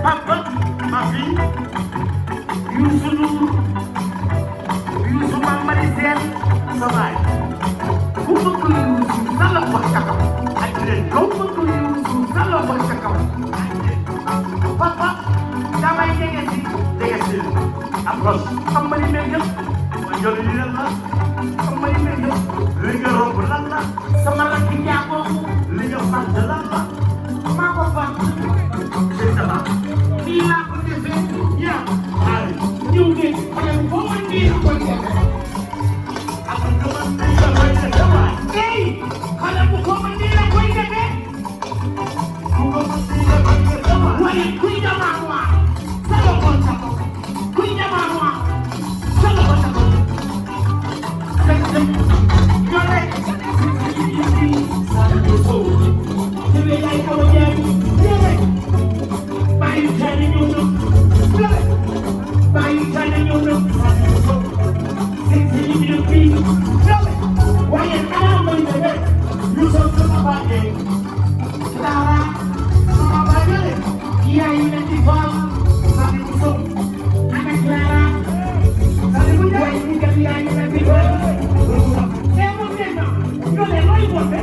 Papa, ma fille, Youssou Ndour, Youssou Ndour, sa baay ku bëgg Youssou sa la wax ca kaw ak leen ku bëgg Youssou sa la wax ca kaw papa damay jege si approche xam nga li may jël ma jël li leen la xam nga li may jël li nga romb lan la sama rakk njaago li nga fàtt lan la maa ko fàtt c'est ça nii laa ko defee yaa xaale ñëw de xale boo ma nii ko defee hey xale bu ko ma nii la koy defee waaye kuy jamaa waa sa loxo sa ko kuy jamaa waa sa loxo sa ko Ndiolè Ndiolè yaay kaw jaay Ndiolè bàyyi jaay ñëw na Ndiolè bàyyi jaay ñëw na c'est ñu fi Ndiolè waaye ana may bébé ñu so sama baay Clara sama baay yaay na ci fam sa di so ana Clara sa di yaay ni ga yaay na ci fam Ndiolè looy woote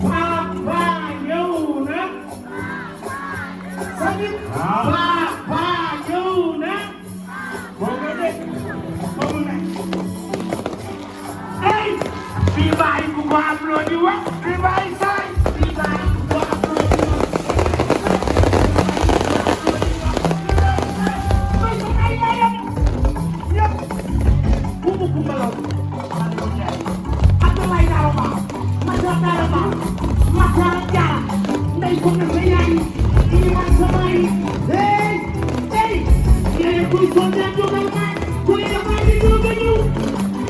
papa ñëw na sadi papa ñëw na boobu de boobu ne hey bii baay bu ko am loo di wax bii baay saay bii baay bu ko am loo di wax ay yaayam yëpp buubu bu ngelaw ndey ko na yaay ni man sama yi hey hey yéen kuy sonné jógal ma kuy dama di jógal ñu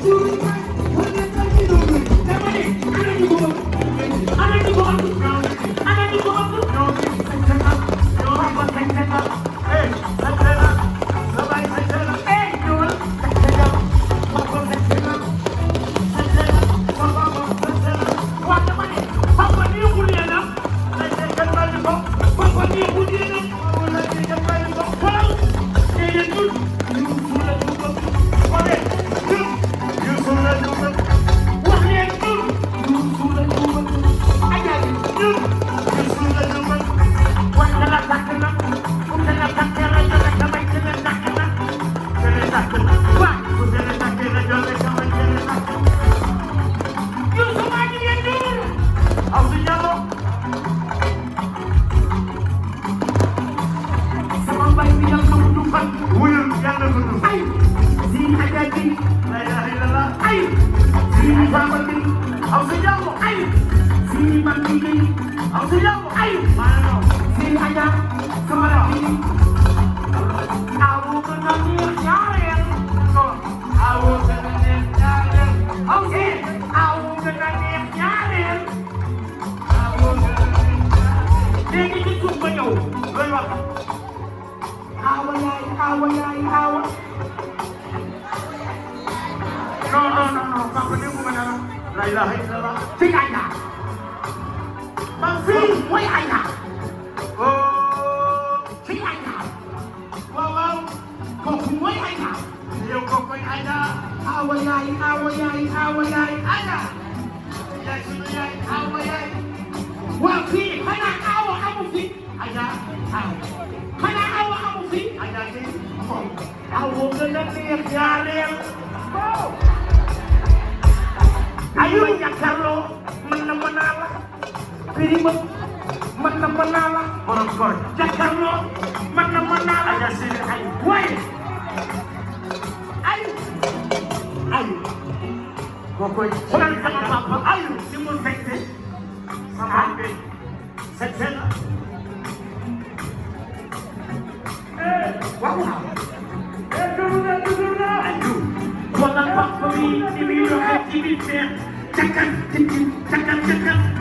suul ma wala ta di jógal dama ne ana ñu ko ana ñu ko ana ñu ko hey sakena sabay sakena hey ñol sakena ko sakena wa dama ne papa ni ko leena papa ni ko leena wala ni jabay ko waaw e ñun Youssou la dugal wala Youssou la dugal wax leen Youssou la dugal ajali Youssou la dugal wala la takk na fu la takk na jole damay tele takk na tele takk na wa fu tele takk na jole damay tele takk Youssou ma ngi leen di aw si ñalo sama mbay bi yàlla na ko dugal wuyul yàlla ko dugal ay si ajali la ilaha illallah ay si ajaba bi aw si ñalo ay si man bi aw si ñalo ay si aja sama la bi aw awa yaay awa. Non, papa dégguma dara. La ilaha illallah. Ci Aïda. Man fii mooy Aïda. Oh. Ci Aïda. Waaw. Kooku mooy Aïda. Yow kooku mooy Aïda. Awa yaay Aïda. Yaay sunu yaay awa yaay. Waaw fii xanaa awa amu fi. Aïda awa. Xanaa awa amu fi. Aïda kii. Awa gën a neex ñaareel. Aywa jàkkaarloo mën na mën naa la birima mën na mën naa la borom koor jàkkaarloo mën na mën naa la jasir ay waaye ay kokoy xoolal sama papa ay si mu fekk sama be seck la waaw dugg na ayu xoolal papa bi ni muy doxee ci biir feex cakkan tikkin cakkan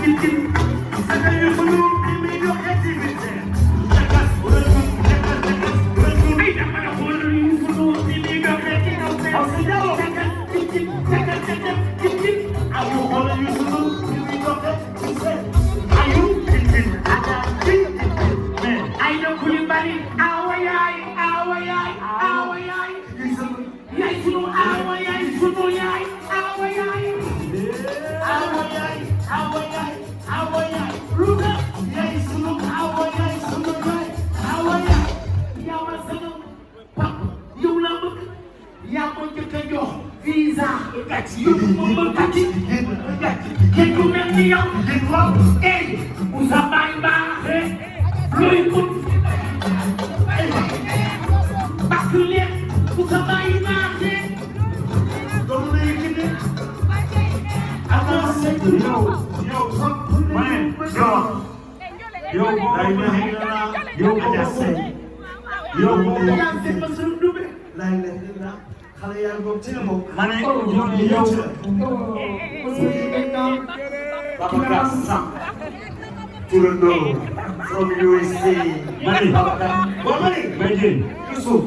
tikkin saka Youssou Ndour ni muy doxee ci biir feex cakkan ay dama la xoolal Youssou Ndour ni muy doxee ci kaw feex cakkan tikkin ayu xoolal Youssou Ndour ni muy doxee ci feex ayu tikkin mais ay na kuy bari awa yaay yaay sunu awa yaay sunu yaay awa yaay Louga yaay sunu awa yaay sunu yaay awa yaay yaa ma sagal papa yow laa bëgg yaa ma njëkk a jox visa yóbbu ma ba gàcci kenn du mel ni yow ey bu sa baay baaxee looy ut parce que lépp bu sa baay baaxee doon na yëkkati avancé yow ajase yow ajase ma sunu dube lay lay la xale yaa ngi ci mo mané yow papa kassa turando from USA mané papa mané mané Youssou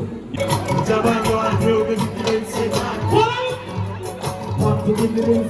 jabango afro be ci sen what do you mean